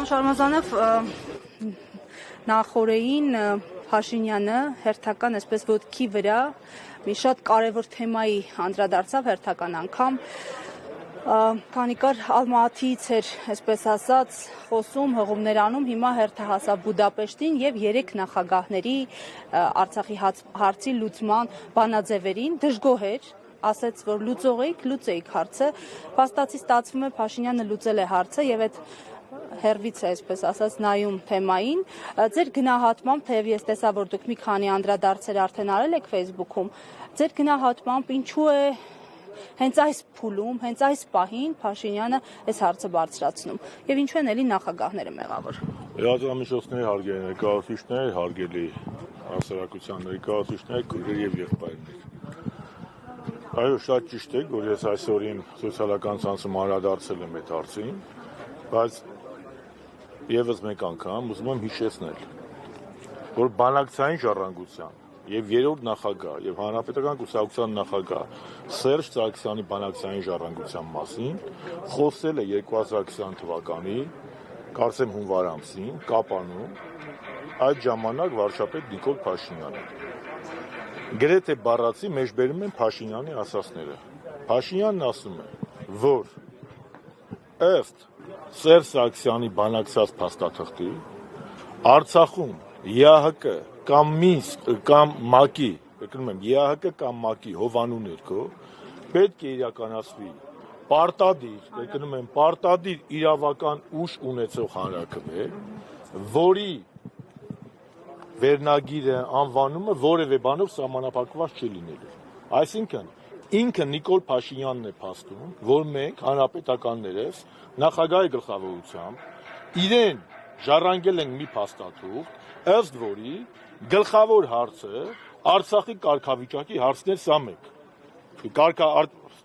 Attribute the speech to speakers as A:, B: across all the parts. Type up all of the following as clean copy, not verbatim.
A: Շարմազանով նախորդին Փաշինյանը հերթական այսպես ոտքի վրա մի շատ կարևոր թեմայի անդրադարձավ հերթական անգամ, քանի կար Ալմատիից էր, այսպես ասած, խոսում, հղումներ անում, հիմա հերթը հասավ Բուդապեշտին եւ 3 նախագահների Արցախի հարցի լուծման բանաձևերին դժգոհ էր, ասաց, որ լուծեիք հարցը, փաստացի ստացվում է Փաշինյանը լուծել է հարցը եւ այդ հերվից է, այսպես ասած, նայում թեմային, ձեր գնահատմամբ, թեև ես տեսա, որ դուք մի քանի անդրադարձեր արդեն արել եք Facebook-ում, ձեր գնահատմամբ ինչու է հենց այս փուլում, հենց այս պահին Փաշինյանը այս հարցը բարձրացնում եւ ինչու են էլի նախագահները մեղավոր։
B: Լրատվամիջոցների հարգելի ներկայացուցիչներ, հարգելի հասարակության ներկայացուցիչներ, քույրեր եւ եղբայրներ։ Այո, շատ ճիշտ է, որ ես այսօրին սոցիալական ցանցում անդրադարձել եմ այդ հարցին, բայց եւս մեկ անգամ ուզում եմ հիշեցնել, որ բանակցային ժառանգության եւ երրորդ նախագահ եւ հանրապետական կուսակցության նախագահ Սերժ Սարգսյանի բանակցային ժառանգության մասին խոսել է 2020 թվականի, կարծեմ հունվար ամսին, Կապանում, այդ ժամանակ վարչապետ Նիկոլ Փաշինյանը։ Գրեթե բառացի մեջբերում են Փաշինյանի ասածները։ Փաշինյանն ասում է, որ ըստ Սերժ Սարգսյանի բանակցած փաստաթղթի Արցախում ԵԱՀԿ կամ Մինսկ կամ ՄԱԿ-ի, եկնում եմ, ԵԱՀԿ կամ ՄԱԿ-ի հովանու ներքո պետք է իրականացվի պարտադիր իրավական ուժ ունեցող հանրաքվե, որի վերնագիրը, անվանումը որևէ բանով սահմանափակված չի լինելու։ Այսինքն, ինքը Նիկոլ Փաշինյանն է փաստում, որ մենք հանրապետականներս նախագահի գլխավորությամբ իրեն ժառանգել ենք մի փաստաթուղթ, ըստ որի գլխավոր հարցը Արցախի կարգավիճակի հարցն է սա մեկ։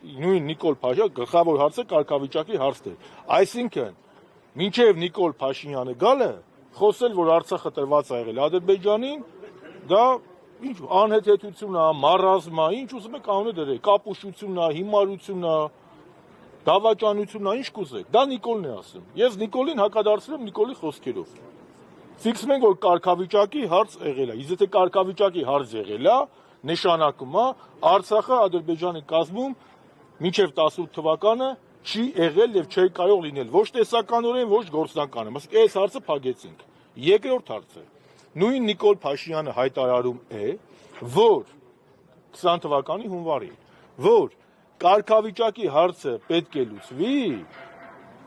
B: Նույն Նիկոլ Փաշինյանը գլխավոր հարցը կարգավիճակի հարցն է։ Այսինքն, մինչև Նիկոլ Փաշինյանը գալը խոսել, որ Արցախը տրված է եղել Ադրբեջանին, դա ինչ անհեթեթություն է, մարազմա, ինչ ուզում եք անունը դրեք, կապուշություն է, հիմարություն է, դավաճանություն է, ինչ կուզեք, դա Նիկոլն է ասում։ Ես Նիկոլին հակադարձնում եմ Նիկոլի խոսքերով։ Ֆիքսում ենք, որ կարգավիճակի հարց եղել է։ Իսկ եթե կարգավիճակի հարց եղել է, նշանակում է Արցախը Ադրբեջանի կազմում մինչև 18 թվականը չի եղել եւ չի կարող լինել ոչ տեսականորեն, ոչ գործնականորեն։ Ասենք այս հարցը փակեցինք։ Երկրորդ հարցը նույն Նիկոլ Փաշինյանը հայտարարում է, որ 20 թվականի հունվարին, որ կարգավիճակի հարցը պետք է լուծվի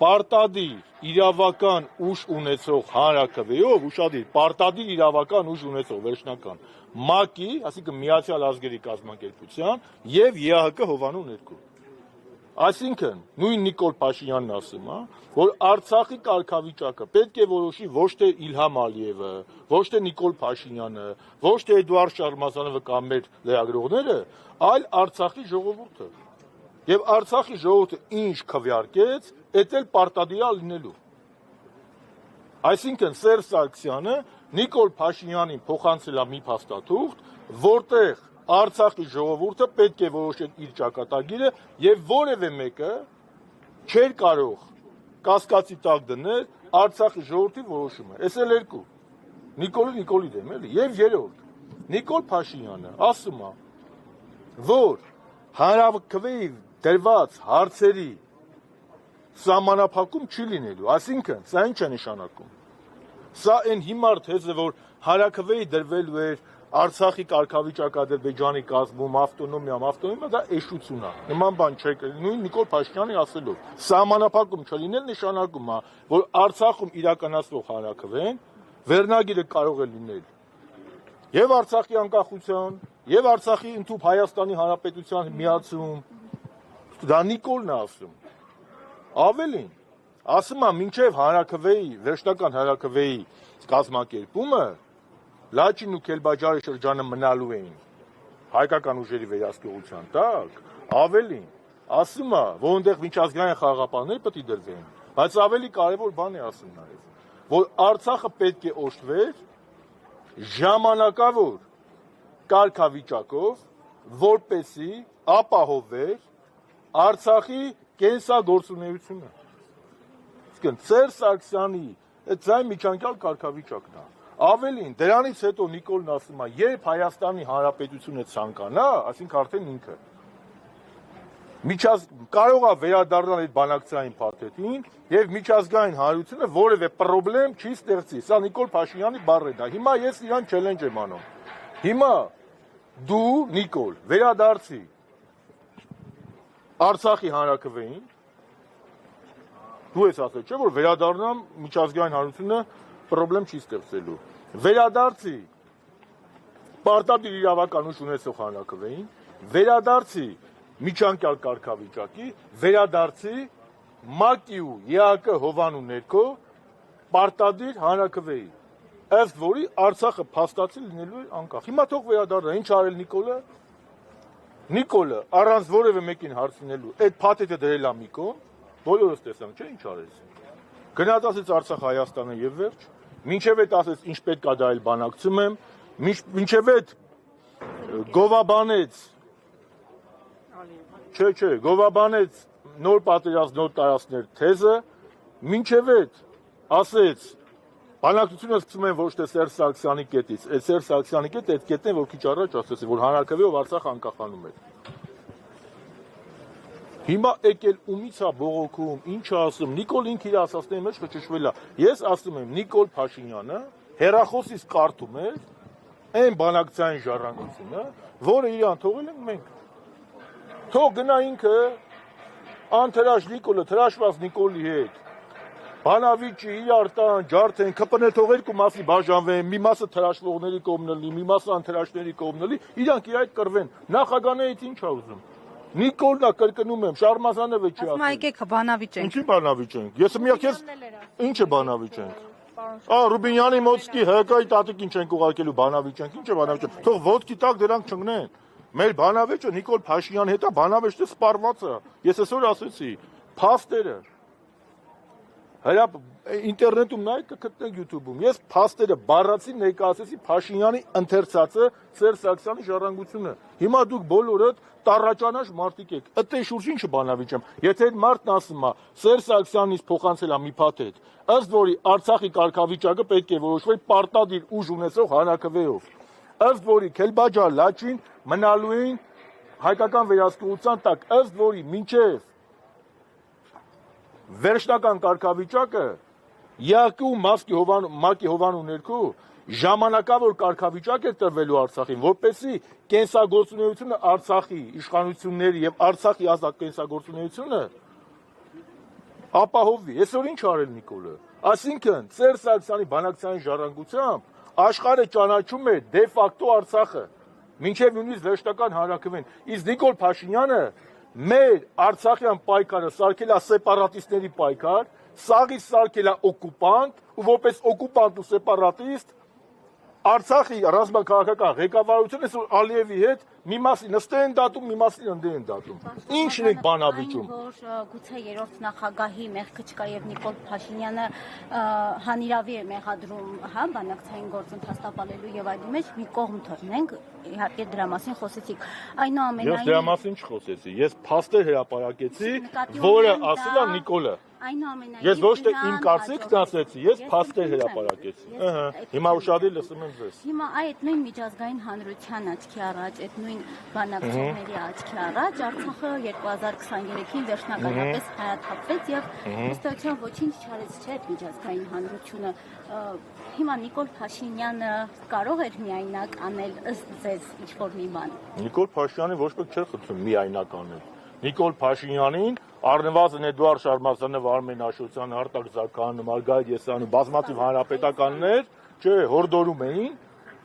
B: պարտադիր իրավական ուժ ունեցող հանրաքվեով, ուշադիր, պարտադիր իրավական ուժ ունեցող վերջնական ՄԱԿ-ի, այսինքն Միացյալ Ազգերի կազմակերպության եւ ԵԱՀԿ հովանու ներքո։ Այսինքն, նույն Նիկոլ Փաշինյանն ասում է, որ Արցախի կարգավիճակը պետք է որոշի ոչ թե Իլհամ Ալիևը, ոչ թե Նիկոլ Փաշինյանը, ոչ թե Էդուարդ Շարմազանովը կամ մեր լրագրողները, այլ Արցախի ժողովուրդը։ Եվ Արցախի ժողովուրդը ինչ քվեարկեց, էդ էլ պարտադիր է լինելու։ Այսինքն Սերժ Սարգսյանը Նիկոլ Փաշինյանին փոխանցել է մի փաստաթուղթ, որտեղ Արցախի ժողովուրդը պետք է որոշել իր ճակատագիրը եւ որևէ մեկը չէր կարող կասկածի տակ դնել Արցախի ժողովրդի որոշումը։ Էս էլ երկու։ Նիկոլի դեմ էլի։ Եվ երրորդ, Նիկոլ Փաշինյանը ասում է, որ հանրաքվեի դրված հարցերի սահմանափակում չի լինելու։ Այսինքն, սա ինչ է նշանակում։ Սա այն հիմար թեզը, որ հանրաքվեի դրվելու էր Արցախի կարգավիճակը Ադրբեջանի կազմում, ավտոնոմիա, դա էշություն է։ Նման բան չէ, նույն Նիկոլ Փաշինյանի ասելով, սահմանափակում չլինել նշանակում է, որ Արցախում իրականացվող հանրաքվեն վերնագիրը կարող է լինել եւ Արցախի անկախության, եւ Արցախի ընդհանուր Հայաստանի Հանրապետության միացում։ Դա Նիկոլն է ասում։ Ավելին, ասում է, մինչև հանրաքվեի, վերջնական հանրաքվեի կազմակերպումը Լաչին ու Քելբաջարի շրջանը մնալու էին հայկական ուժերի վերահսկողության տակ, ավելին, ասում է, որ այնտեղ միջազգային խաղաղապահներ պետք է դրվեն, բայց ավելի կարևոր բան է ասում նաև, որ Արցախը պետք է օժտվեր ժամանակավոր կարգավիճակով, որպեսզի ապահովեր Արցախի կենսագործունեությունը։ Իսկն Սերժ Սարգսյանի այդ ձայն միջանկյալ կարգավիճակն է։ Ավելին, դրանից հետո Նիկոլն ասում է, երբ Հայաստանի Հանրապետությունը ցանկանա, այսինքն արդեն ինքը կարող է վերադառնալ այդ բանակցային փաթեթին եւ միջազգային հանրությունը որևէ խնդրեմ չի ստեղծի։ Սա Նիկոլ Փաշինյանի բառերն է։ Հիմա ես իրան չելենջ եմ անում։ Հիմա դու Նիկոլ վերադարձի Արցախի հանրաքվեին, դու ես ասել, չէ՞ որ վերադառնամ միջազգային հանրությունը խնդրեմ չի ստեղծելու։ Վերադարձի պարտադիր իրավական ուժ ունեցող հանրաքվեին, վերադարձի միջանկյալ կարգավիճակի, վերադարձի ՄԱԿ-ի ու ԵԱԿ հովանու ներքո պարտադիր հանրաքվեի, ըստ որի Արցախը փաստացի լինելու է անկախ։ Հիմա թող վերադառնա, ինչ արել Նիկոլը։ Նիկոլը առանց որևէ մեկին հարցնելու այդ փաթեթը դրել է մի կողմ, բոլորս տեսանք, չէ՞ ինչ արեց։ Գնաց ասեց Արցախ Հայաստանը եւ վերջ, մինչեւ այդ ասեց ինչ պետք է դա էլ բանակցում եմ, մինչեւ այդ գովաբանեց Չէ, գովաբանեց նոր պատերազմ, նոր տարածքներ թեզը, մինչև այդ ասեց, բանակցությունը սկսում են ոչ թե Սերժ Սարգսյանի կետից, այդ Սերժ Սարգսյանի կետը այդ կետն է, որ քիչ առաջ ասեց, որ հանրաքվեով Արցախը անկախանում է։ Հիմա եկել ումից է բողոքում, ինչ է ասում, Նիկոլ ինքը իր ասածների մեջ խճճվել է։ Ես ասում եմ, Նիկոլ Փաշինյանը հեռախոսից կարդում էր այն բանակցային ժառանգությունը, որը իրան թողել ենք մենք։ Թող գնա ինքը անթրաշ Նիկոլը, թրաշված Նիկոլի հետ, բանավիճի, իրար տան, ջարդեն, ԿՊՆ թող երկու մասի բաժանվեն, մի մասը թրաշվողների կողմնելի, մի մասը անթրաշների կողմնելի, իրանք իր այդ կռվեն, նախագահներից ինչ է ուզում։ Նիկոլն է կրկնում եմ, Շարմազանովը չի ասում։
A: Ասում եկեք բանավիճենք։
B: Ինչի բանավիճենք։ Ես միակ ես ինչ է բանավիճենք։ Ռուբինյանի Մոցկի ՀԿ-ի տատիկին չենք ուղարկելու բանավիճենք, ինչ է բանավիճենք։ Թող ոտքի տակ դրանք չընկնեն։ Մեր բանավեճը Նիկոլ Փաշինյանի հետ է, բանավեճը սպառված է։ Ես այսօր ասեցի, փաստերը ինտերնետում նայեք կգտնեք YouTube-ում։ Ես փաստերը բառացի ներկայացրեցի Փաշինյանի ընթերցածը Սերժ Սարգսյանի ժառանգությունը։ Հիմա դուք բոլորդ տառաճանաշ մարդիկ եք։ Ըտե շուրջ ինչը բանավիճեմ։ Եթե այդ մարդն ասում է Սերժ Սարգսյանից փոխանցել է մի փաթեթ, ըստ որի Արցախի կարգավիճակը պետք է որոշվի պարտադիր ուժ ունեցող հանրաքվեով։ Ըստ որի Քելբաջար Լաչին մնալու են հայկական վերահսկողության տակ, ըստ որի մինչև վերջնական կարգավիճակը ԵԱԿ-ի ու ՄԱԿ-ի հովանու ներքո ժամանակավոր կարգավիճակ է տրվելու Արցախին, որպեսզի կենսագործունեությունը Արցախի իշխանությունների եւ Արցախի ազատ կենսագործունեությունը ապահովվի։ Այսօր ինչ արել Նիկոլը։ Այսինքն Սերժ Սարգսյանի բանակցային ժառանգությամբ աշխարհը ճանաչում է դե ֆակտո Արցախը, մինչև նույնիսկ վերջնական հանրաքվեն։ Իսկ Նիկոլ Փաշինյանը մեր Արցախյան պայքարը սարքել է սեպարատիստների պայքար, սաղից սարքել է օկուպանտ, ու որպես օկուպանտ ու սեպարատիստ Արցախի ռազմաքաղաքական ղեկավարությունը այսօր Ալիևի հետ մի մասի նստել են դատում, մի մասի ընդդեմ են դատում։ Ինչն է բանավիճում։
C: Որ գուցե երրորդ նախագահի մեղքը չկա եւ Նիկոլ Փաշինյանը հանիրավի է մեղադրում, հա, բանակցային գործընթաց տապալելու եւ այլի մեջ մի կողմ թողնենք, իհարկե դրա մասին խոսեցիք։ Այնուամենայնիվ
B: Ես դրա մասին չխոսեցի, ես փաստեր հրապարակեցի, որը ասել է Նիկոլը։ Ես ոչ թե իմ կարծիքն ասեցի, ես փաստեր հրապարակեցի։ Հիմա ուշադիր լսում եմ ձեզ։
C: Հիմա այդ նույն միջազգային հանրության աչքի առաջ, այդ նույն բանակցությունների աչքի առաջ Արցախը 2023-ին վերջնականապես հայաթափվեց եւ ըստեյության ոչինչ չարեց, չէ՞, այդ միջազգային հանրությունը։ Հիմա Նիկոլ Փաշինյանը կարող էր միայնակ անել ըստ ձեզ ինչ-որ մի բան։
B: Նիկոլ Փաշինյանը ոչ մեկ չէր խնդրում միայնակ անել։ Նիկոլ Փաշինյանին առնվազն Էդուարդ Շարմազանով, Արմեն Աշոտյանը, Արտակ Զաքարյանը, Մարգարիտ Եսյանը, բազմաթիվ հանրապետականներ, չէ, հորդորում էին,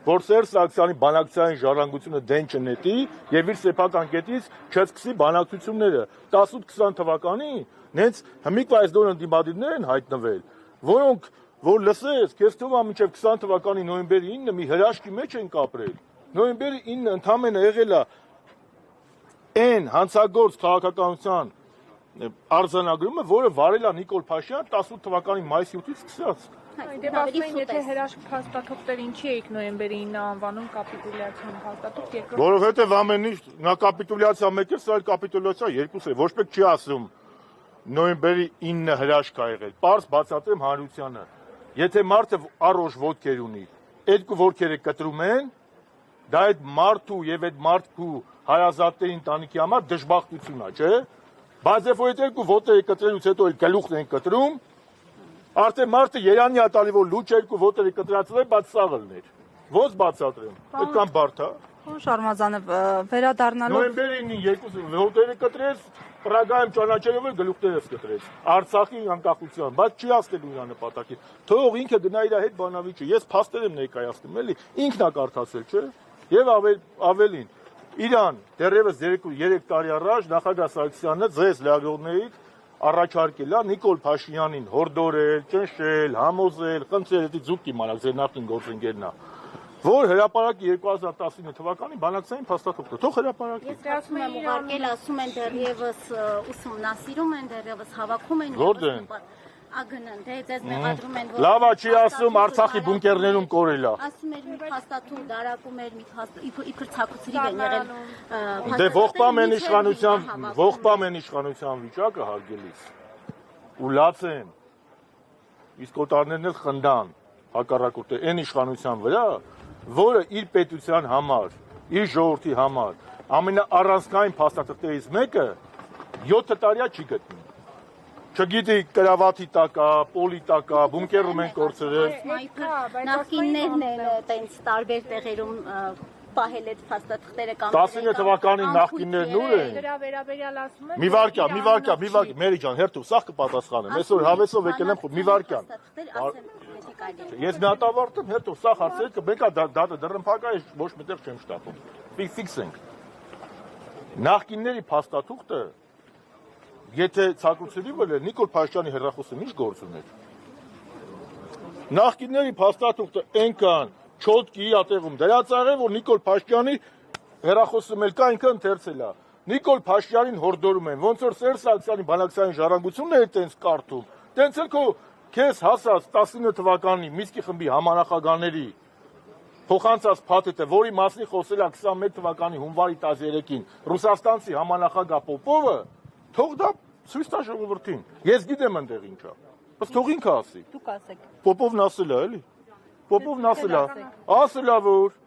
B: որ Սերժ Սարգսյանի բանակցային ժառանգությունը դեն չնետի եւ իր սեփական կետից չսկսի բանակցությունները։ 18-20 թվականին նենց հմիկվայզդոն ընդդիմադիրներ են հայտնվել, որոնք որ լսես, քեզ թվում է մինչև 20 թվականի նոյեմբերի 9-ը մի հրաշքի մեջ են կապրել։ Նոյեմբերի 9-ը ընդամենը եղել է այն հանցագործ քաղաքականության արձանագրումը, որը վարել է Նիկոլ Փաշինյանը 18 թվականի մայիսի 8-ից սկսած։
D: Դե բացմեն, եթե հրաշք փաստաթղթեր ինչի եք նոյեմբերի 9-ը անվանում կապիտուլյացիոն փաստաթուղթ, երկրորդ
B: Որովհետև ամեն ինչ նա կապիտուլյացիա մեկ է, սա էլ կապիտուլյացիա երկուս է, ոչ մեկ չի ասում նոյեմբերի 9-ը հրաշք ա եղել։ Պարզ բացատրեմ հանրությանը։ Եթե մարդը առողջ ոտքեր ունի, երկու ոտքերը կտրում են, դա այդ մարդու եւ այդ մարդու հայազատների ընտանիքի համար դժբախտություն է, չէ՞։ Բայց երբ որ այդ երկու ոտերը կտրելուց հետո էլ գլուխն են կտրում, արդեն մարդը երանի է տալի, որ լուճ երկու ոտերը կտրածել են, բայց սաղ լներ։ Ոնց բացատրեմ։ Այդքան բարդ է։
A: Պարոն Շարմազանով, վերադառնալով
B: Նոյեմբերին երկու ոտերը կտրեց, Պրագայում ճանաչելով էլ գլուխներս կտրեց։ Արցախի անկախության, բայց չի հասնելու իր նպատակին։ Թող ինքը գնա իր հետ բանավիճը։ Ես փաստեր եմ ներկայացնում, էլի, ինքն է կարդացել, չէ՞։ Եվ ավելին, Իրան դեռևս 3 տարի առաջ նախագահ Սարգսյանը ձեզ լրագրողներից առաջարկել է Նիկոլ Փաշինյանին հորդորել, ճնշել, համոզել, խնդրել, դա ձուկ իմանաք, ձեր նախին գործընկերն է, որ հրապարակի 2019 թվականին բանակցային փաստաթուղթը, թող հրապարակի։
C: Ես ասում եմ ուղարկել, ասում են դեռևս ուսումնասիրում են, դեռևս հավաքում են։
B: Որտե՞ն։
C: Ագնն, դե ձեզ մեղադրում են, որ
B: Լավ է, չի ասում Արցախի բունկերներում կորել է։
C: ասում էր մի փաստաթուղթ դարակում էր, մի իբր ցակուցրիվ են եղել։
B: Դե ողբամ են իշխանության վիճակը հարգելիս։ Ու լաց են։ Իսկ օտարներն էլ խնդան հակառակորդը այն իշխանության վրա, որը իր պետության համար, իր ժողովրդի համար ամենաառանցքային փաստաթղթերից մեկը 7 տարիա չի գտնի։ Չգիտի կրավաթի տակա, պոլի տակա, բունկերում են կորցրել։
C: Նախկիններն են տենց տարբեր տեղերում պահել այդ փաստաթղթերը կամ
B: 19 թվականի նախկիններն ուր են։
D: Դրա վերաբերյալ ասում են։
B: Մի վարքյան, Մերի ջան, հերթու, սաղ կպատասխանեմ։ Այսօր հավեսով եկել եմ մի վարքյան։ Ես մի հատ ավարտեմ, հերթու, սաղ հարցերը մեկա դատը դռնփակա է, ոչ մտեղ չեմ շտապում։ Ֆիքսենք։ Նախկինների փաստաթուղթը Եթե ցակուցրի վրա Նիկոլ Փաշինյանի հեռախոսը ինչ գործ ուներ։ Նախկինների փաստաթուղթը այնքան չոտքի իր տեղում դրած աղը, որ Նիկոլ Փաշինյանի հեռախոսը մել կա ինքը ընթերցել է։ Նիկոլ Փաշինյանին հորդորում են, ոնց որ Սերժ Սարգսյանի բանակցային ժառանգությունն է այդտենց կարդում։ Տենց էլ քո քեզ հասած 19 թվականի Միսկի խմբի համանախագահների փոխանցած փաթեթը, որի մասին խոսել է 21 թվականի հունվարի 13-ին Ռուսաստանցի համանախագահ Պոպովը, թող դա ցույց տա ժողովրդին։ Ես գիտեմ այնտեղ ինչա։ Բայց թող ինքը ասի։
A: դուք ասեք։
B: Պոպովն ասել է, էլի։ Պոպովն ասել է, որ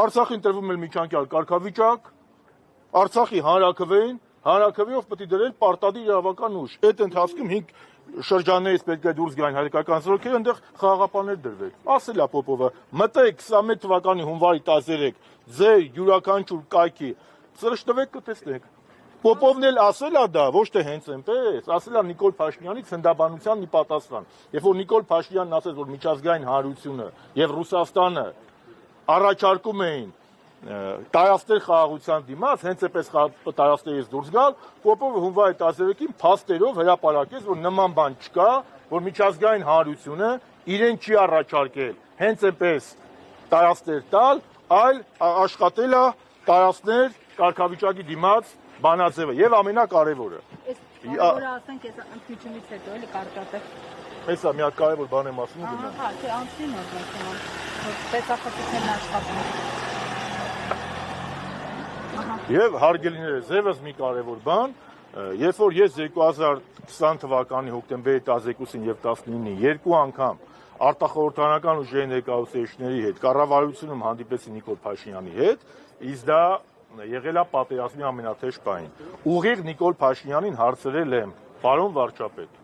B: Արցախին տրվում է միջանկյալ կարգավիճակ, Արցախի հանրաքվեով պետք է դրել պարտադիր իրավական ուժ։ Այդ ընթացքում 5 շրջաններից պետք է դուրս գային հայկական զորքերը, այնտեղ խաղաղապահներ դրվել։ Ասել է Պոպովը, մտեք 21 թվականի հունվարի 13 ձեր յուրաքանչյուր կայքի ծրշտվեք կտեսնեք։ Պոպովն էլ ասել է դա, ոչ թե հենց այնպես, ասել է Նիկոլ Փաշինյանի ցնդաբանության մի պատասխան։ Երբ որ Նիկոլ Փաշինյանն ասեց, որ միջազգային հանրությունը եւ Ռուսաստանը առաջարկում էին տարածքներ խաղաղության դիմաց, հենց այնպես տարածքներից դուրս գալ, Պոպովը հունվարի 13-ին փաստերով հրապարակեց, որ նման բան չկա, որ միջազգային հանրությունը իրեն չի առաջարկել հենց այնպես տարածքներ տալ, այլ աշխատել է տարածքներ կարգավիճակի դիմաց բանաձևը եւ ամենակարևորը։
A: Որը ասենք ես ընդմիջումից հետո էլի կարտատել։
B: Հեսա մի հատ կարևոր բան եմ ասում գնա։
A: Հա, թե անցնի նորմալ, որ պետախոսությունն աշխատում։
B: Եվ հարգելիները, ձևս մի կարևոր բան, երբ որ ես 2020 թվականի հոկտեմբերի 12-ին եւ 19-ին երկու անգամ արտախորհրդարանական ուժերի ներկայացուցիչների հետ կառավարությունում հանդիպեցի Նիկոլ Փաշինյանի հետ, իսկ դա եղել է պատերազմի ամենաթեժ պահին։ Ուղիղ Նիկոլ Փաշինյանին հարցրել եմ. «Պարոն վարչապետ,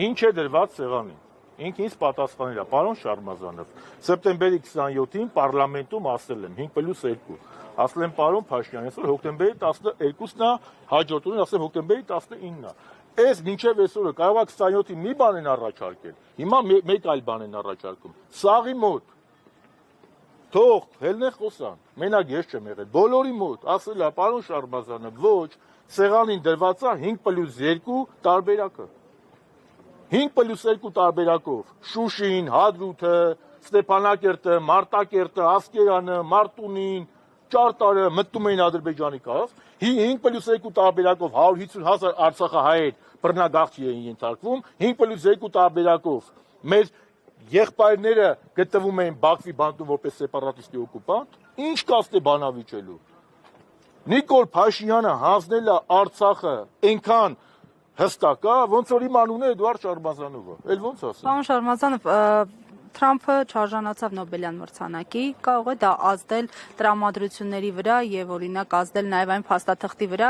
B: ինչ է դրված սեղանին»։ Ինքը ինձ պատասխանել է. «Պարոն Շարմազանով, սեպտեմբերի 27-ին պարլամենտում ասել եմ 5+2»։ Ասել եմ պարոն Փաշինյան, այսօր հոկտեմբերի 12-ն է, հաջորդ օրն ասեմ հոկտեմբերի 19-ն է։ Այս մինչև այսօրը կարող է 27-ին մի բան են առաջարկել։ Հիմա մեկ այլ բան են առաջարկում։ Սաղի մոտ թող հելնեղ խոսան, մենակ ես չեմ եղել, բոլորի մոտ ասել է պարոն Շարմազանը, ոչ, սեղանին դրված է 5+2 տարբերակը։ 5+2 տարբերակով Շուշին, Հադրութը, Ստեփանակերտը, Մարտակերտը, Ասկերանը, Մարտունին, Ճարտարը մտնում էին Ադրբեջանի կառք, 5+2 տարբերակով 150,000 արցախահայեր բռնագաղթի էին ենթարկվում, 5+2 տարբերակով մեր եղբայրները գտնվում էին Բաքվի բանտում որպես սեպարատիստի օկուպանտ, ինչ կաստ է բանավիճելու։ Նիկոլ Փաշինյանը հանձնել է Արցախը այնքան հստակ է, ոնց որ իմ անունը Էդուարդ Շարմազանովը։ Էլ ոնց ասեմ։
A: Պարոն Շարմազանով, Թրամփը չարժանացավ Նոբելյան մրցանակի, կարող է դա ազդել տրամադրությունների վրա եւ օրինակ ազդել նաեւ այն փաստաթղթի վրա։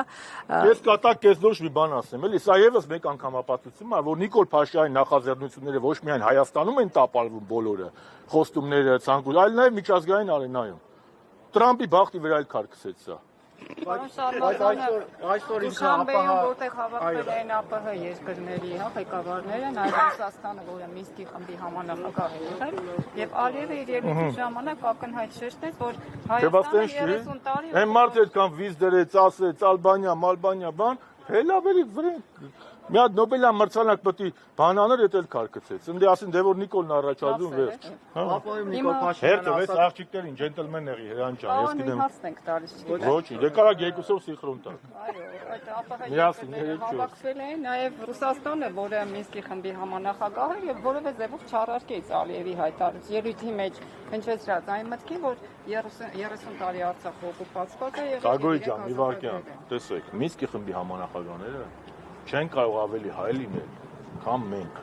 B: Ես կատակ կես դուրս մի բան ասեմ, էլի, սա եւս մեկ անգամ ապացուցում է, որ Նիկոլ Փաշինյանի նախաձեռնությունները ոչ միայն Հայաստանում են տապալվում բոլորը, խոստումները, ցանկություն, այլ նաեւ միջազգային արենայում։ Տրամփի բախտի վրա էլ քարկսեց սա։
E: Այսօր
D: Դուշանբեում որտեղ հավաքվել են ԱՊՀ երկրների ղեկավարները, նաև Ռուսաստանը, որը Մինսկի խմբի համանախագահ է եղել, եւ Ալիևը իր ելույթի ժամանակ ակնհայտ շեշտեց, որ Հայաստանը 30 տարի
B: Այն մարդը այդքան վիզ դրեց, ասեց Ալբանիա, Մալբանիա, բան, հելավերի վրեն մի հատ Նոբելյան մրցանակ պետք է բանաներ էտել քարկցեց։ Ընդ ասին դե որ Նիկոլն առաջադրում վերջ։
E: ԱՊՀ-ում Նիկոլ Փաշինյանը
B: Հերթը վեց աղջիկներին, ջենտլմենների հրանջան, ես գիտեմ։
D: հասնենք տալիս չգիտեմ։
B: Ոչ, դե կարա երկուսով սիխրոն տակ։
D: Այո, այդ ԱՊՀ
B: Միասին,
D: երկրները
B: երեք չորս։
D: հավաքվել են, նաև Ռուսաստանը, որը Մինսկի խմբի համանախագահ է եւ որևէ ձևով չարարկեց Ալիևի հայտարարած ելույթի մեջ հնչեցրած այն մտքի, որ 30 տարի Արցախը օկուպացված է եւ
B: Գագոյ ջան, Իվարկյան, տեսեք, Մինսկի խմբի համանախագահները չեն կարող ավելի հայ լինել, քան մենք։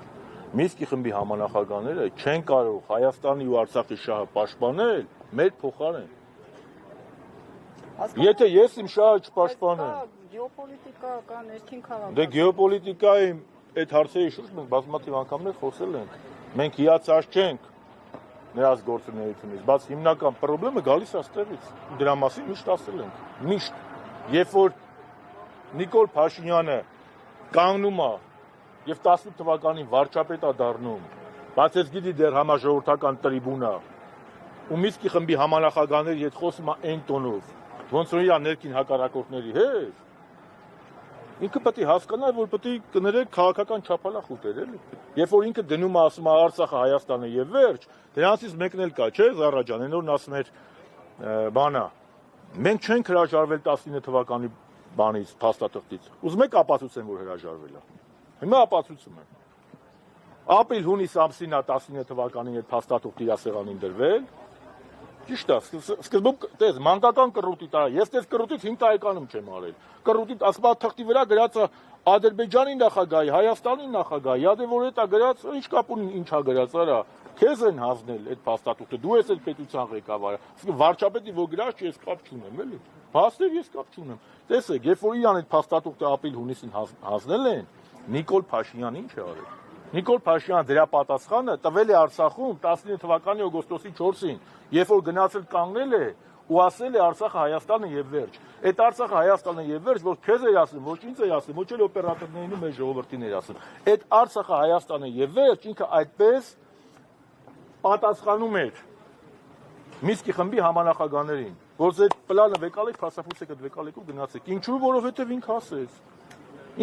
B: Մինսկի խմբի համանախագահները չեն կարող Հայաստանի ու Արցախի շահը պաշտպանել մեր փոխարեն։ Եթե ես իմ շահը չպաշտպանեմ,
D: գեոպոլիտիկա կա ներքին քաղաք։
B: դե գեոպոլիտիկայի այդ հարցերի շուրջ մենք բազմաթիվ անգամներ խոսել ենք։ Մենք հիացած չենք նրանց գործունեությունից, բայց հիմնական խնդիրը գալիս է այստեղից։ Դրա մասին միշտ ասել ենք։ Միշտ, երբ որ Նիկոլ Փաշինյանը կանգնում է եւ 18 թվականին վարչապետ է դառնում, բայց ես գիտի դեռ համաժողովրդական տրիբունա ու Մինսկի խմբի համանախագահների հետ խոսում է այն տոնով, ոնց որ իր ներքին հակառակորդների հետ, ինքը պետք է հասկանա, որ պետք է կներեք քաղաքական չափալախուտեր, էլի։ Երբ որ ինքը դնում է ասում է Արցախը Հայաստանը եւ վերջ, դրանցից մեկն էլ կա, չէ՞, Զարա ջան, այն օրն ասում էր բանա։ Մենք չենք հրաժարվել 19 թվականի բանից, փաստաթղթից։ Ուզում եք ապացուցեմ, որ հրաժարվել է։ Հիմա ապացուցում եմ։ Ապրիլ-հունիս ամսին է 19 թվականին այդ փաստաթուղթը իր սեղանին դրվել։ Ճիշտ է, սկզբում տես մանկական կռուտի տարա։ Ես տես կռուտից 5 տարեկանում չեմ արել։ Կռուտի ասպատթղթի վրա գրած է Ադրբեջանի նախագահի, Հայաստանի նախագահի, յադե որ էտա գրած, ինչ կապ ունի, ինչա գրած, արա։ Քեզ են հանձնել այդ փաստաթուղթը, դու ես էլ պետության ղեկավարը։ Վարչապետի որ գրած չի, ես կապ չունեմ, էլի։ Փաստեր ես կապ չունեմ։ Տեսեք, երբ որ իրան այդ փաստաթուղթը ապրիլ-հունիսին հանձնել են, Նիկոլ Փաշինյանը ինչ է արել։ Նիկոլ Փաշինյանը դրա պատասխանը տվել է Արցախում 19 թվականի օգոստոսի 4-ին, երբ որ գնացել կանգնել է ու ասել է Արցախը Հայաստանը եւ վերջ։ Այդ Արցախը Հայաստանը եւ վերջ, որ քեզ էր ասում, ոչ ինձ էր ասում, ոչ էլ օպերատորներին ու մեր ժողովրդին էր ասում։ Այդ Արցախը Հայաստանը եւ վերջ ինքը այդպես պատասխանում էր Մինսկի խմբի համանախագահներին, որ այդ պլանը վեկալեք, փաստափույթ եք վեկալեք ու գնացեք։ Ինչու՞, որովհետեւ ինքը ասեց։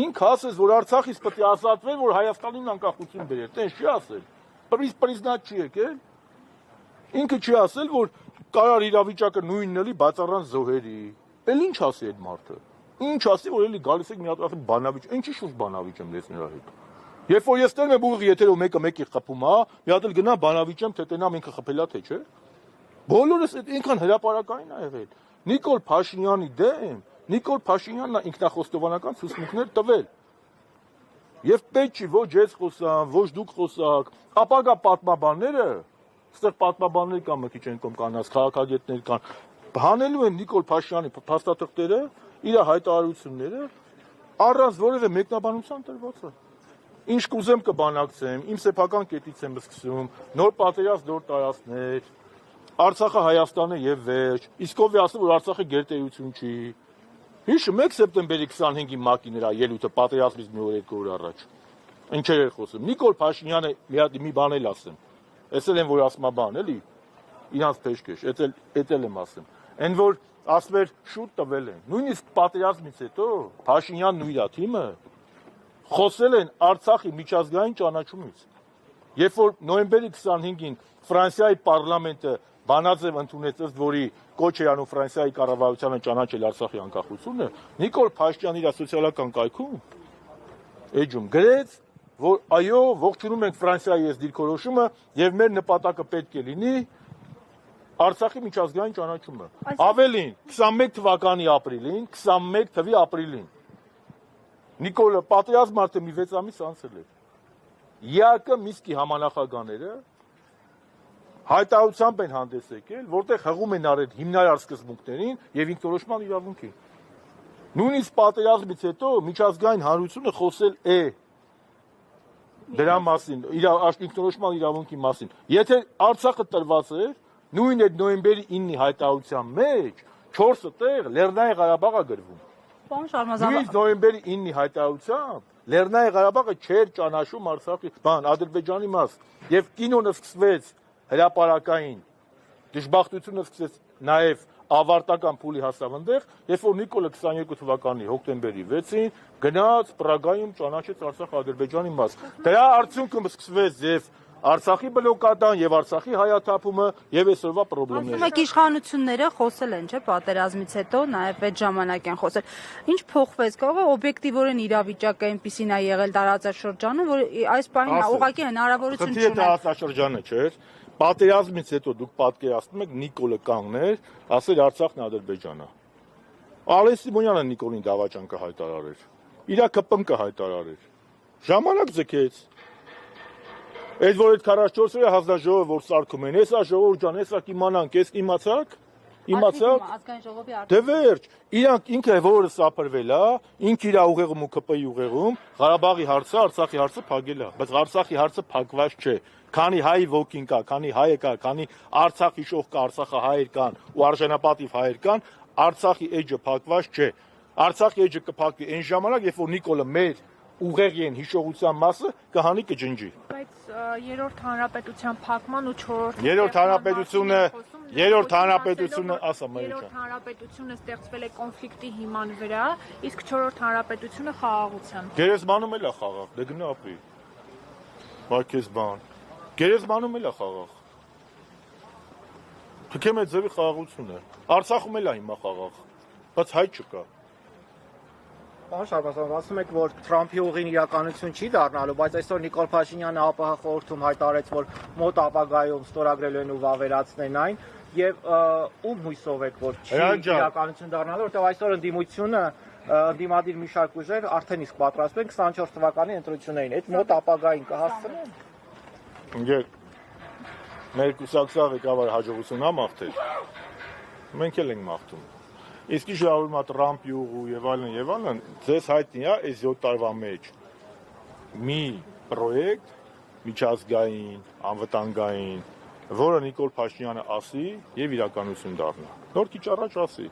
B: Ինքը ասեց, որ Արցախից պետք է ազատվել, որ Հայաստանին անկախություն բերել։ Տենց չի ասել։ Պրիզնատ չի եկել։ Ինքը չի ասել, որ կարար իրավիճակը նույնն էլի, բայց առանց զոհերի։ Էլ ինչ ասի այդ մարդը։ Ինչ ասի, որ էլի գալիս եք մի հատ ասում բանավիճ, ինչի շուտ բանավիճ եմ ես նրա հետ։ Երբ որ ես տերում եմ ուղիղ եթերով մեկը մեկի խփում, հա, մի հատ էլ գնա բանավիճեմ, թե տենամ ինքը խփելա թե չէ։ Բոլորս այդ ինքան հրապարակային ա եղել։ Նիկոլ Փաշինյանի դեմ Նիկոլ Փաշինյանն ինքնախոստովանական ցուցմունքներ տվել։ Եվ պետք չի ոչ ես խոսամ, ոչ դուք խոսակ, ապագա պատմաբանները, այստեղ պատմաբաններ կան, մի քիչ են կողմ կանած, քաղաքագետներ կան, հանելու են Նիկոլ Փաշինյանի փաստաթղթերը, իր հայտարարությունները, առանց որևէ մեկնաբանության տրվածը։ Ինչ կուզեմ կբանակցեմ, իմ սեփական կետից եմ սկսում, նոր պատերազմ նոր տարածքներ, Արցախը Հայաստանը եւ վերջ, իսկ ով է ասում, որ Արցախը գերտերություն չի։ Հիշում եք սեպտեմբերի 25-ի ՄԱԿ-ի նրա ելույթը պատերազմից մի օր երկու օր առաջ։ Ինչեր էր խոսում։ Նիկոլ Փաշինյանը մի բան էլ ասեմ։ Էսել են որ ասма բան, էլի։ Իրանց փեշքեշ, էտել եմ ասեմ։ Այն որ ասում էր շուտ տվել են։ Նույնիսկ պատերազմից հետո Փաշինյանն ու իր թիմը խոսել են Արցախի միջազգային ճանաչումից։ Երբ որ նոյեմբերի 25-ին Ֆրանսիայի պարլամենտը Բանաձև ընդունեց, ըստ որի կոչ էր անում Ֆրանսիայի կառավարությանը ճանաչել Արցախի անկախությունը, Նիկոլ Փաշինյանը իր սոցիալական կայքում էջում գրեց, որ այո, ողջունում ենք Ֆրանսիայի այս դիրքորոշումը եւ մեր նպատակը պետք է լինի Արցախի միջազգային ճանաչումը։ Ավելին, 21 թվականի ապրիլին, 21 թվականի ապրիլին Նիկոլը պատերազմ արդեն մի 6 ամիս անցել էր։ ԵԱԿ Մինսկի համանախագահները հայտարարությամբ են հանդես եկել, որտեղ հղում են արել հիմնարար սկզբունքներին եւ ինքնորոշման իրավունքին։ Նույնիսկ պատերազմից հետո միջազգային հանրությունը խոսել է դրա մասին, ինքնորոշման իրավունքի մասին։ Եթե Արցախը տրված էր, նույն այդ նոյեմբերի 9-ի հայտարարության մեջ 4 տեղ Լեռնային Ղարաբաղը գրվում։
A: Պարոն Շարմազան,
B: Նույնիսկ նոյեմբերի 9-ի հայտարարությամբ Լեռնային Ղարաբաղը չէր ճանաչում Արցախի Ադրբեջանի մաս եւ կինոնը սկսվեց հրապարակային դժբախտությունը սկսեց նաեւ ավարտական փուլի հասավ այնտեղ, երբ որ Նիկոլը 22 թվականի հոկտեմբերի 6-ին գնաց Պրագայում ճանաչեց Արցախ-Ադրբեջանի մաս։ Դրա արդյունքում սկսվեց եւ Արցախի բլոկադան եւ Արցախի հայաթափումը եւ այսօրվա խնդիրները։
A: Ասում եք իշխանությունները խոսել են, չէ՞, պատերազմից հետո նաեւ այդ ժամանակ են խոսել։ Ինչ փոխվեց, կարող է օբյեկտիվորեն իրավիճակը այնպեսին է եղել տարածաշրջանում, որ այս պահին ուղղակի հնարավորություն չունեն։
B: Խնդիրը տարածաշրջանը չէր։ Պատերազմից հետո դուք պատկերացնում եք Նիկոլը կանգներ, ասել Արցախն Ադրբեջանա։ Ալեն Սիմոնյանը Նիկոլին դավաճան կհայտարարեր։ Իրա կպնկը հայտարարեր։ Ժամանակ ձգեց։ Այդ որ այդ 44-ը հանձնաժողովը որ սարքում են, հեսա ժողովուրդ ջան, հեսա կիմանանք, ես իմացաք։
A: Ազգային ժողովի
B: Դե վերջ, իրանք ինքը որը սափրվել է, ինքը իր ուղեղում ու ԿՊ-ի ուղեղում Ղարաբաղի հարցը, Արցախի հարցը փակել է, բայց Արցախի հարցը փակված չէ։ Քանի հայ ոգին կա, քանի հայը կա, քանի Արցախ հիշող կա, Արցախահայեր կան ու արժանապատիվ հայեր կան, Արցախի էջը փակված չէ։ Արցախի էջը կփակվի այն ժամանակ, երբ որ Նիկոլը մեր ուղեղի են հիշողության մասը կհանի կջնջի։
E: Բայց երրորդ հանրապետության փակման ու 4-րդ
B: երրորդ հանրապետությունը, ասա Մարիա ջան։
E: Երրորդ հանրապետությունը ստեղծվել է կոնֆլիկտի հիման վրա, իսկ 4-րդ հանրապետությունը խաղաղության։
B: Գերեզմանում էլ է խաղաղ, դե գնա ապրի։ Բայց բան։ Գերեզմանում էլ է խաղաղ։ Թքեմ այդ ձևի խաղաղությունը։ Արցախում էլ է հիմա խաղաղ, բայց հայ չկա։
F: Պարոն Շարմազան, ասում եք, որ Թրամփի ուղին իրականություն չի դառնալու, բայց այսօր Նիկոլ Փաշինյանը ԱՊՀ խորհրդում հայտարարեց, որ մոտ ապագայում ստորագրելու են ու վավերացնեն այն, եւ ում հույսով եք, որ չի իրականություն դառնալու, որտեղ այսօր ընդդիմությունը ընդդիմադիր մի շարք ուժեր արդեն իսկ պատրաստվում են 24 թվականի ընտրություններին, այդ մոտ ապագային կհասցնեն։
B: Ընկեր, մեր կուսակցության ղեկավարը հաջողություն մաղթել։ Մենք էլ ենք մաղթում։ Իսկ ինչ շարունակում է Թրամփի ուղու եւ այլն, ձեզ հայտնի է այս 7 տարվա մեջ մի պրոյեկտ միջազգային, անվտանգային, որը Նիկոլ Փաշինյանը ասի եւ իրականություն դառնա։ Նոր քիչ առաջ ասի։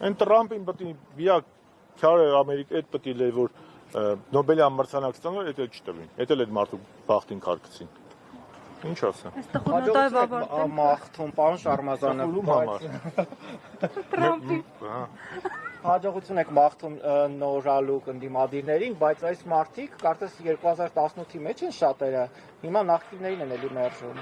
B: Այն Թրամփին պետք է միակ քարը Ամերիկա այդ պետք է որ Նոբելյան մրցանակ ստանալ, դա չտվին։ Դա էլ այդ մարդու բախտին քարկցին։ Ինչ ասեմ։
A: Այստեղ խորհրդայով ավարտել։
F: Մաղթում, պարոն Շարմազանը։
A: Թրամփի։
F: Հաջողություն եք մաղթում նորալու ընդդիմադիրներին, բայց այս մարդիկ կարծես 2018-ի մեջ են շատերը, հիմա նախկիններին են էլի մերժում։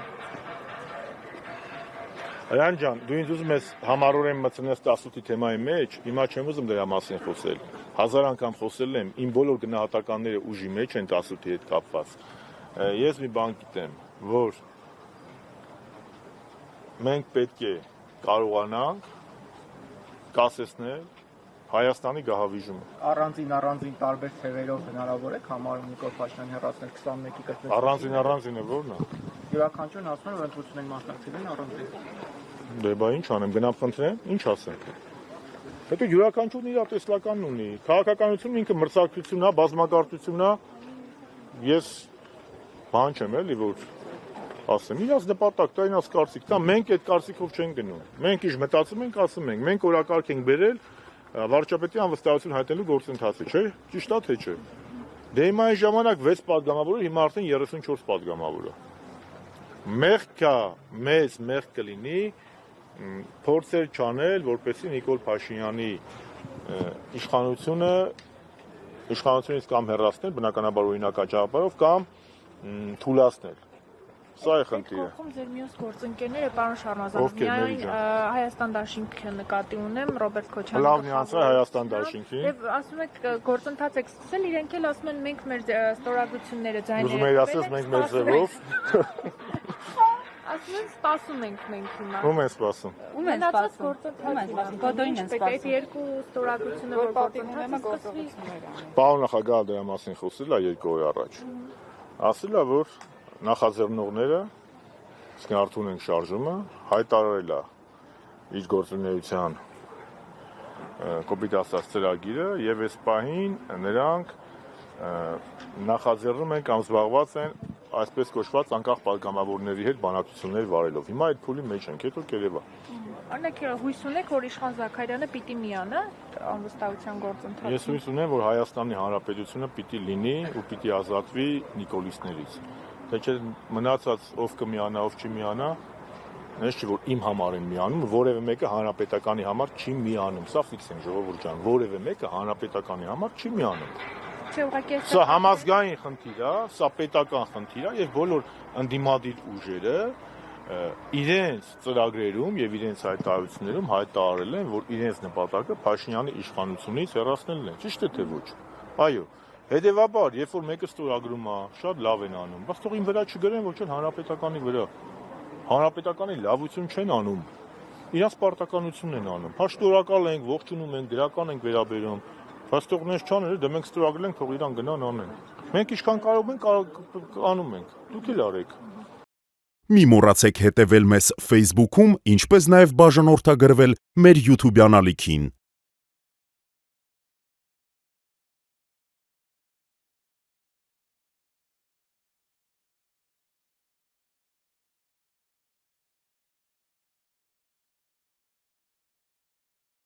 B: Արյան ջան, դու ինձ ուզում ես համառորեն մտցնես 18-ի թեմայի մեջ, հիմա չեմ ուզում դրա մասին խոսել։ 1000 անգամ խոսել եմ, իմ բոլոր գնահատականները ուժի մեջ են 18-ի հետ կապված։ Ես մի բան գիտեմ, որ մենք պետք է կարողանանք կասեցնել Հայաստանի գահավիժումը։
F: Առանձին տարբեր թևերով հնարավոր է համարում Նիկոլ Փաշինյանի հեռացնել 21-ի կրկին։
B: Առանձինը ո՞րն է։
F: Յուրաքանչյուրն ասում է, որ ընդրություն են մասնակցել են առանձին։
B: Դե բա ինչ անեմ, գնամ խնդրեմ, ինչ ասեմ։ Հետո յուրաքանչյուրն իր տեսլականն ունի։ Քաղաքականությունը ինքը մրցակցություն է, բազմակարծություն է։ Ես բան չեմ էլի, որ ասեմ, իրաց նպատակ դա ինձ կարծիք, դա մենք այդ կարծիքով չենք գնում։ Մենք ինչ մտածում ենք, ասում ենք, մենք օրակարգ ենք բերել վարչապետի անվստահություն հայտնելու գործընթացը, չէ՞։ Ճիշտ է թե չէ։ Դե հիմա այն ժամանակ 6 падգամավոր, հիմա արդեն 34 падգամավոր է։ Մեղքա, մեծ մեղք կլինի փորձեր չանել, որպեսզի Նիկոլ Փաշինյանի իշխանությունից կամ հեռացնել, բնականաբար օրինական ճանապարհով, կամ թուլացնել։ Սա է խնդիրը։
E: Կողքում ձեր մյուս գործընկերները, պարոն Շարմազան, միայն Հայաստան դաշինքը նկատի ունեմ, Ռոբերտ Քոչյանը։
B: Լավն անցա Հայաստան դաշինքին։
E: Եվ ասում եք գործընթաց եք սկսել, իրենք էլ ասում են մենք մեր ստորագրությունները ձայները։
B: Ուզում եք ասես մենք մեր ձևով։
E: Ասում են սպասում ենք մենք հիմա։
B: Ում են սպասում։
A: Ում են սպասում։ Կոդոին են
E: Այդ
A: սպասում։
E: երկու ստորագրությունը որ գործընթացը սկսվի։
B: Պարոն նախագահը դրա մասին խոսել է 2 օր առաջ։ Ասել է, որ նախաձեռնողները Իսկ Արթուն են շարժումը հայտարարել է իր գործունեության կոպիտ ասած ծրագիրը եւ այս պահին նրանք նախաձեռնում են կամ զբաղված են այսպես կոչված անկախ պատգամավորների հետ բանակցություններ վարելով։ Հիմա այդ փուլի մեջ ենք, հետո կերևա։
E: Օրինակ հույս ունեք, որ Իշխան Զաքարյանը պիտի միանա անվստահության գործընթացում։
B: Ես հույս ունեմ, որ Հայաստանի Հանրապետությունը պիտի լինի ու պիտի ազատվի նիկոլիստներից։ Թե չէ մնացած ով կմիանա, ով չի միանա, ես չի որ իմ համար են միանում, որևէ մեկը հանրապետականի համար չի միանում։ Սա ֆիքս է, ժողովուրդ ջան, որևէ մեկը հանրապետականի համար չի միանում։ Սա համազգային խնդիր է, սա պետական խնդիր է եւ բոլոր ընդդիմադիր ուժերը իրենց ծրագրերում եւ իրենց հայտարարություններում հայտարարել են, որ իրենց նպատակը Փաշինյանի իշխանությունից հեռացնելն է, ճիշտ է թե ոչ։ Այո, հետեւաբար, երբ որ մեկը ստորագրում է, շատ լավ են անում, բայց թող ին վրա չգրեն, ոչ էլ հանրապետականի վրա։ Հանրապետականի լավություն չեն անում։ Իրանց պարտականությունն են անում։ Հա շնորհակալ ենք, ողջունում ենք, դրական ենք վերաբերում։ Բայց թող նես չաներ, դե մենք ստորագրել ենք, թող իրան գնան անեն։ Մենք ինչքան կարող ենք անում ենք։ Դուք էլ արեք։
G: Մի մոռացեք հետևել մեզ Facebook-ում, ինչպես նաև բաժանորդագրվել մեր YouTube-յան ալիքին։